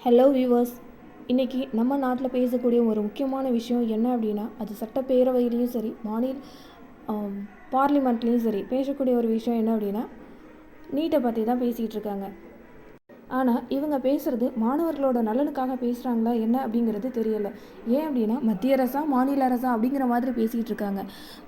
Hello viewers, இன்றைக்கி நம்ம நாட்டில் பேசக்கூடிய ஒரு முக்கியமான விஷயம் என்ன அப்படின்னா, அது சட்டப்பேரவையிலையும் சரி, பார்லிமெண்ட்லேயும் சரி பேசக்கூடிய ஒரு விஷயம் என்ன அப்படின்னா, நீட்டை பற்றி தான் பேசிகிட்டு இருக்காங்க. ஆனால் இவங்க பேசுகிறது மாணவர்களோட நலனுக்காக பேசுகிறாங்களா என்ன அப்படிங்கிறது தெரியலை. ஏன் அப்படின்னா, மத்திய அரசா மாநில அரசா அப்படிங்கிற மாதிரி பேசிகிட்டு இருக்காங்க.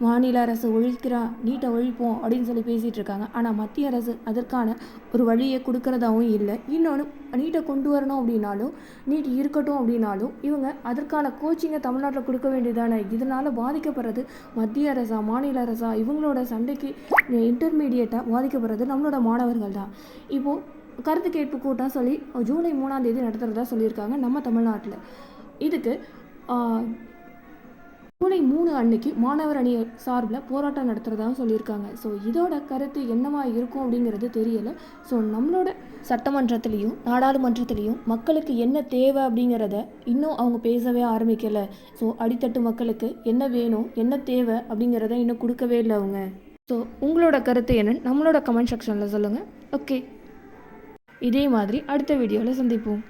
மாநில அரசு ஒழிக்கிறா, நீட்டை ஒழிப்போம் அப்படின்னு சொல்லி பேசிகிட்டு இருக்காங்க. ஆனால் மத்திய அரசு அதற்கான ஒரு வழியை கொடுக்கறதாவும் இல்லை. இன்னொன்று, நீட்டை கொண்டு வரணும் அப்படின்னாலும், நீட் இருக்கட்டும் அப்படின்னாலும் இவங்க அதற்கான கோச்சிங்கை தமிழ்நாட்டில் கொடுக்க வேண்டியதானே. இதனால் பாதிக்கப்படுறது மத்திய அரசா மாநில அரசா, இவங்களோட சண்டைக்கு இன்டர்மீடியேட்டாக பாதிக்கப்படுறது நம்மளோட மாணவர்கள் தான். இப்போது கருத்து கேட்பு கூட்டம் சொல்லி ஜூலை 3ஆம் தேதி நடத்துகிறதா சொல்லியிருக்காங்க நம்ம தமிழ்நாட்டில். இதுக்கு ஜூலை 3 அன்னைக்கு மாணவர் அணி சார்பில் போராட்டம் நடத்துகிறதா சொல்லியிருக்காங்க. ஸோ இதோட கருத்து என்னவா இருக்கும் அப்படிங்கிறது தெரியலை. ஸோ நம்மளோட சட்டமன்றத்துலேயும் நாடாளுமன்றத்துலேயும் மக்களுக்கு என்ன தேவை அப்படிங்கிறத இன்னும் அவங்க பேசவே ஆரம்பிக்கலை. ஸோ அடித்தட்டு மக்களுக்கு என்ன வேணும், என்ன தேவை அப்படிங்கிறத இன்னும் கொடுக்கவே இல்லை அவங்க. ஸோ உங்களோட கருத்து என்னன்னு நம்மளோட கமெண்ட் செக்ஷனில் சொல்லுங்கள். ஓகே, இதே மாதிரி அடுத்த வீடியோவில் சந்திப்போம்.